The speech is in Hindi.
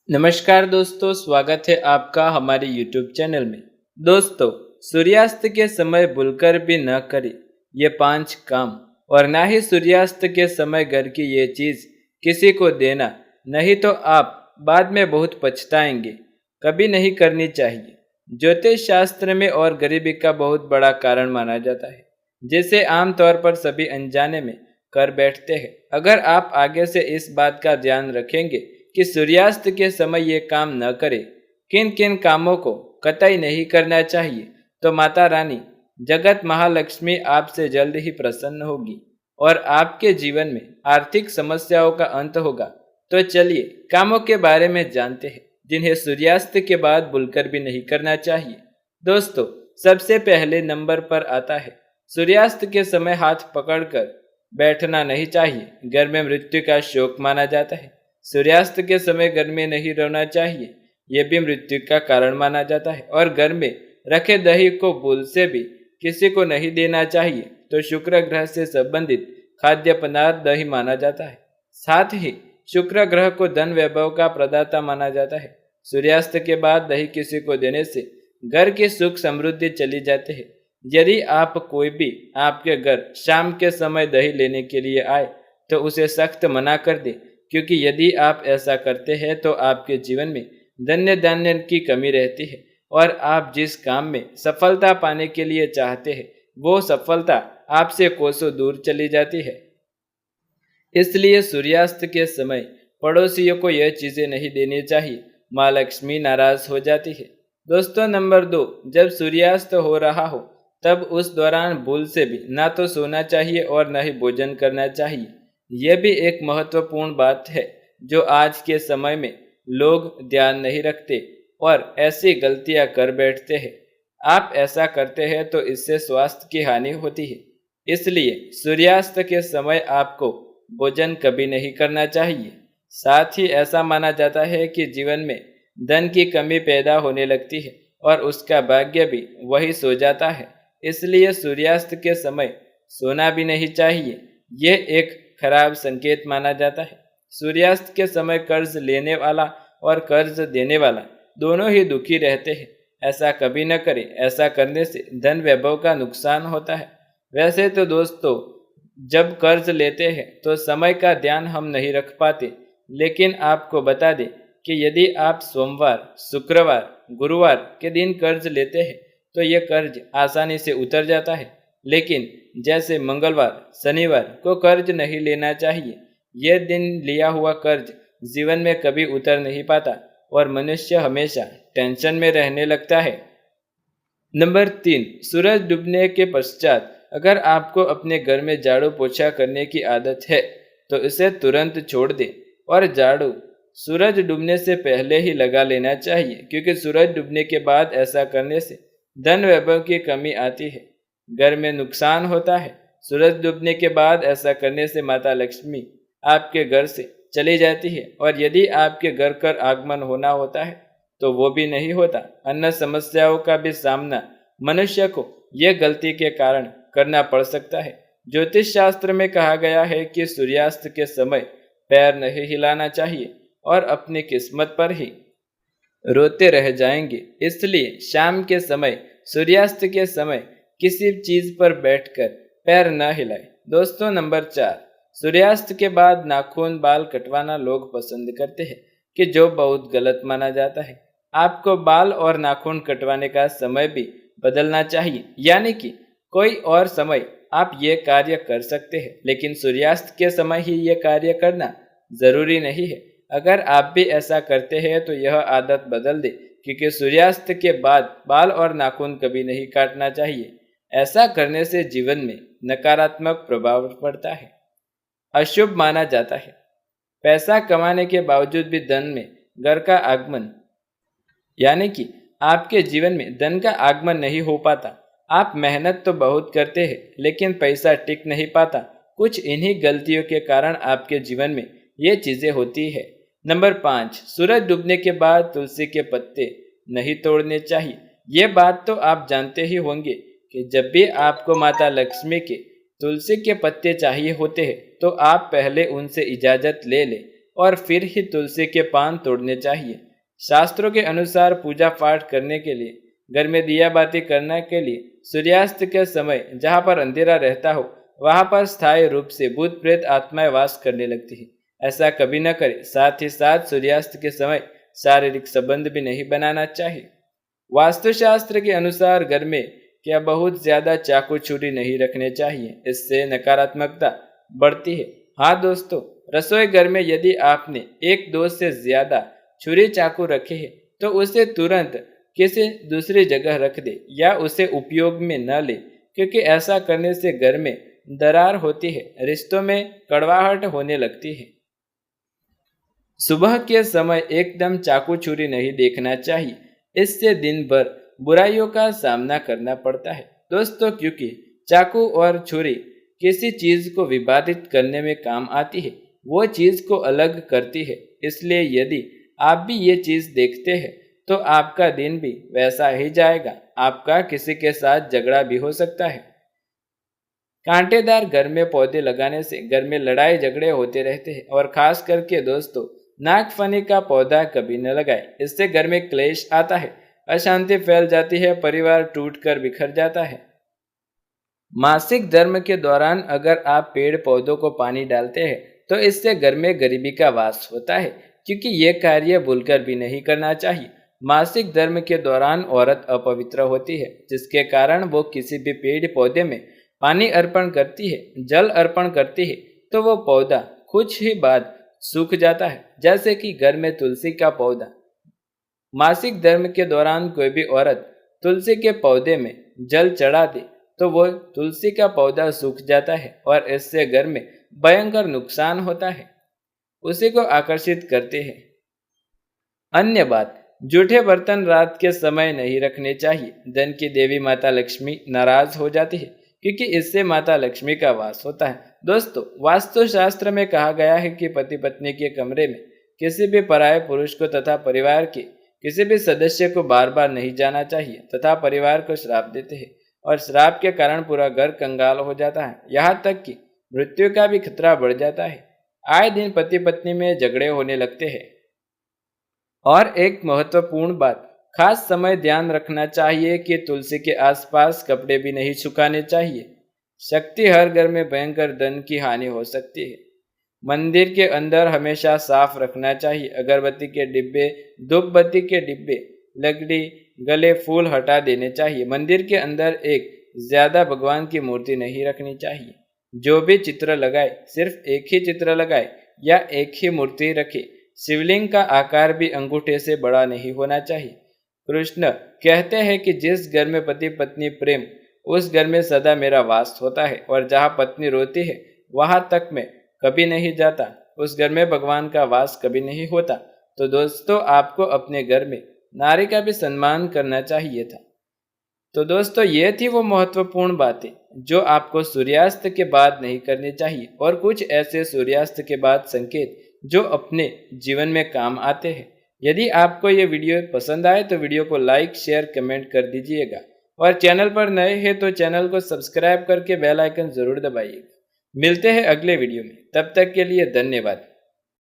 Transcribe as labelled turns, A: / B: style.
A: नमस्कार दोस्तों, स्वागत है आपका हमारे YouTube चैनल में। दोस्तों, सूर्यास्त के समय भूलकर भी न करें ये 5 काम, और ना ही सूर्यास्त के समय घर की ये चीज़ किसी को देना, नहीं तो आप बाद में बहुत पछताएंगे। कभी नहीं करनी चाहिए। ज्योतिष शास्त्र में और गरीबी का बहुत बड़ा कारण माना जाता है, जिसे आमतौर पर सभी अनजाने में कर बैठते हैं। अगर आप आगे से इस बात का ध्यान रखेंगे कि सूर्यास्त के समय ये काम न करें, किन किन कामों को कतई नहीं करना चाहिए, तो माता रानी जगत महालक्ष्मी आपसे जल्द ही प्रसन्न होगी और आपके जीवन में आर्थिक समस्याओं का अंत होगा। तो चलिए कामों के बारे में जानते हैं जिन्हें सूर्यास्त के बाद भूलकर भी नहीं करना चाहिए। दोस्तों, सबसे पहले नंबर पर आता है, सूर्यास्त के समय हाथ पकड़कर बैठना नहीं चाहिए। घर में मृत्यु का शोक माना जाता है। सूर्यास्त के समय घर में नहीं रहना चाहिए, यह भी मृत्यु का कारण माना जाता है। और घर में रखे दही को भूल से भी किसी को नहीं देना चाहिए। तो शुक्र ग्रह से संबंधित खाद्य पदार्थ दही माना जाता है। साथ ही शुक्र ग्रह को धन वैभव का प्रदाता माना जाता है। सूर्यास्त के बाद दही किसी को देने से घर की सुख समृद्धि चली जाती है। यदि आप कोई भी आपके घर शाम के समय दही लेने के लिए आए तो उसे सख्त मना कर दे, क्योंकि यदि आप ऐसा करते हैं तो आपके जीवन में धन्य धान्य की कमी रहती है और आप जिस काम में सफलता पाने के लिए चाहते हैं वो सफलता आपसे कोसों दूर चली जाती है। इसलिए सूर्यास्त के समय पड़ोसियों को यह चीजें नहीं देनी चाहिए, माँ लक्ष्मी नाराज हो जाती है। दोस्तों, नंबर 2, जब सूर्यास्त हो रहा हो तब उस दौरान भूल से भी ना तो सोना चाहिए और न ही भोजन करना चाहिए। यह भी एक महत्वपूर्ण बात है जो आज के समय में लोग ध्यान नहीं रखते और ऐसी गलतियां कर बैठते हैं। आप ऐसा करते हैं तो इससे स्वास्थ्य की हानि होती है। इसलिए सूर्यास्त के समय आपको भोजन कभी नहीं करना चाहिए। साथ ही ऐसा माना जाता है कि जीवन में धन की कमी पैदा होने लगती है और उसका भाग्य भी वही सो जाता है। इसलिए सूर्यास्त के समय सोना भी नहीं चाहिए, यह एक खराब संकेत माना जाता है। सूर्यास्त के समय कर्ज लेने वाला और कर्ज देने वाला दोनों ही दुखी रहते हैं। ऐसा कभी न करें, ऐसा करने से धन वैभव का नुकसान होता है। वैसे तो दोस्तों, जब कर्ज लेते हैं तो समय का ध्यान हम नहीं रख पाते, लेकिन आपको बता दें कि यदि आप सोमवार, शुक्रवार, गुरुवार के दिन कर्ज लेते हैं तो यह कर्ज आसानी से उतर जाता है। लेकिन जैसे मंगलवार, शनिवार को कर्ज नहीं लेना चाहिए। यह दिन लिया हुआ कर्ज जीवन में कभी उतर नहीं पाता और मनुष्य हमेशा टेंशन में रहने लगता है। नंबर 3, सूरज डूबने के पश्चात अगर आपको अपने घर में झाड़ू पोछा करने की आदत है तो इसे तुरंत छोड़ दें और झाड़ू सूरज डूबने से पहले ही लगा लेना चाहिए, क्योंकि सूरज डूबने के बाद ऐसा करने से धन वैभव की कमी आती है, घर में नुकसान होता है। सूरज डूबने के बाद ऐसा करने से माता लक्ष्मी आपके घर से चली जाती है और यदि आपके घर कर आगमन होना होता है तो वो भी नहीं होता। अन्य समस्याओं का भी सामना मनुष्य को यह गलती के कारण करना पड़ सकता है। ज्योतिष शास्त्र में कहा गया है कि सूर्यास्त के समय पैर नहीं हिलाना चाहिए और अपनी किस्मत पर ही रोते रह जाएंगे। इसलिए शाम के समय, सूर्यास्त के समय किसी चीज पर बैठकर पैर न हिलाए। दोस्तों, नंबर 4, सूर्यास्त के बाद नाखून बाल कटवाना लोग पसंद करते हैं, कि जो बहुत गलत माना जाता है। आपको बाल और नाखून कटवाने का समय भी बदलना चाहिए, यानी कि कोई और समय आप ये कार्य कर सकते हैं, लेकिन सूर्यास्त के समय ही ये कार्य करना जरूरी नहीं है। अगर आप भी ऐसा करते हैं तो यह आदत बदल दे, क्योंकि सूर्यास्त के बाद बाल और नाखून कभी नहीं काटना चाहिए। ऐसा करने से जीवन में नकारात्मक प्रभाव पड़ता है, अशुभ माना जाता है। पैसा कमाने के बावजूद भी धन में घर का आगमन, यानी कि आपके जीवन में धन का आगमन नहीं हो पाता। आप मेहनत तो बहुत करते हैं लेकिन पैसा टिक नहीं पाता। कुछ इन्हीं गलतियों के कारण आपके जीवन में ये चीजें होती है। नंबर 5, सूरज डूबने के बाद तुलसी के पत्ते नहीं तोड़ने चाहिए। ये बात तो आप जानते ही होंगे कि जब भी आपको माता लक्ष्मी के तुलसी के पत्ते चाहिए होते हैं तो आप पहले उनसे इजाजत ले लें और फिर ही तुलसी के पान तोड़ने चाहिए। शास्त्रों के अनुसार पूजा पाठ करने के लिए, घर में दिया बाती करने के लिए सूर्यास्त के समय जहाँ पर अंधेरा रहता हो वहां पर स्थायी रूप से भूत प्रेत आत्माएं वास करने लगती है। ऐसा कभी न करें। साथ ही साथ सूर्यास्त के समय शारीरिक संबंध भी नहीं बनाना चाहिए। वास्तुशास्त्र के अनुसार घर में क्या बहुत ज्यादा चाकू छुरी नहीं रखने चाहिए, इससे नकारात्मकता बढ़ती है। हाँ दोस्तों, रसोई घर में यदि आपने एक दो से ज्यादा छुरी चाकू रखे हैं तो उसे तुरंत किसी दूसरी जगह रख दे या उसे उपयोग में न ले, क्योंकि ऐसा करने से घर में दरार होती है, रिश्तों में कड़वाहट होने लगती है। सुबह के समय एकदम चाकू छुरी नहीं देखना चाहिए, इससे दिन भर बुराइयों का सामना करना पड़ता है दोस्तों, क्योंकि चाकू और छुरी किसी चीज को विभाजित करने में काम आती है, वो चीज को अलग करती है। इसलिए यदि आप भी ये चीज देखते हैं तो आपका दिन भी वैसा ही जाएगा। आपका किसी के साथ झगड़ा भी हो सकता है। कांटेदार घर में पौधे लगाने से घर में लड़ाई झगड़े होते रहते हैं, और खास करके दोस्तों नागफनी का पौधा कभी न लगाए, इससे घर में क्लेश आता है, अशांति फैल जाती है, परिवार टूटकर बिखर जाता है। मासिक धर्म के दौरान अगर आप पेड़ पौधों को पानी डालते हैं तो इससे घर में गरीबी का वास होता है, क्योंकि ये कार्य भूलकर भी नहीं करना चाहिए। मासिक धर्म के दौरान औरत अपवित्र होती है, जिसके कारण वो किसी भी पेड़ पौधे में पानी अर्पण करती है, जल अर्पण करती है, तो वो पौधा कुछ ही बाद सूख जाता है, जैसे कि घर में तुलसी का पौधा। मासिक धर्म के दौरान कोई भी औरत तुलसी के पौधे में जल चढ़ा दे तो वो तुलसी का पौधा सूख जाता है और इससे घर में भयंकर नुकसान होता है, उसी को आकर्षित करते हैं। अन्य बात, जूठे बर्तन रात के समय नहीं रखने चाहिए। धन की देवी माता लक्ष्मी नाराज हो जाती है, क्योंकि इससे माता लक्ष्मी का वास होता है। दोस्तों, वास्तुशास्त्र में कहा गया है कि पति पत्नी के कमरे में किसी भी पराये पुरुष को तथा परिवार के किसी भी सदस्य को बार बार नहीं जाना चाहिए, तथा परिवार को श्राप देते हैं और श्राप के कारण पूरा घर कंगाल हो जाता है, यहाँ तक कि मृत्यु का भी खतरा बढ़ जाता है। आए दिन पति पत्नी में झगड़े होने लगते हैं। और एक महत्वपूर्ण बात, खास समय ध्यान रखना चाहिए कि तुलसी के आसपास कपड़े भी नहीं सुखाने चाहिए। शक्ति हर घर में भयंकर धन की हानि हो सकती है। मंदिर के अंदर हमेशा साफ रखना चाहिए। अगरबत्ती के डिब्बे, धूप बत्ती के डिब्बे, लकड़ी, गले, फूल हटा देने चाहिए। मंदिर के अंदर एक ज्यादा भगवान की मूर्ति नहीं रखनी चाहिए। जो भी चित्र लगाए सिर्फ एक ही चित्र लगाए या एक ही मूर्ति रखे। शिवलिंग का आकार भी अंगूठे से बड़ा नहीं होना चाहिए। कृष्ण कहते हैं कि जिस घर में पति पत्नी प्रेम, उस घर में सदा मेरा वास होता है, और जहाँ पत्नी रोती है वहां तक मैं कभी नहीं जाता, उस घर में भगवान का वास कभी नहीं होता। तो दोस्तों, आपको अपने घर में नारी का भी सम्मान करना चाहिए था। तो दोस्तों, ये थी वो महत्वपूर्ण बातें जो आपको सूर्यास्त के बाद नहीं करनी चाहिए, और कुछ ऐसे सूर्यास्त के बाद संकेत जो अपने जीवन में काम आते हैं। यदि आपको ये वीडियो पसंद आए तो वीडियो को लाइक, शेयर, कमेंट कर दीजिएगा, और चैनल पर नए हैं तो चैनल को सब्सक्राइब करके बेल आइकन जरूर दबाइएगा। मिलते हैं अगले वीडियो में, तब तक के लिए धन्यवाद।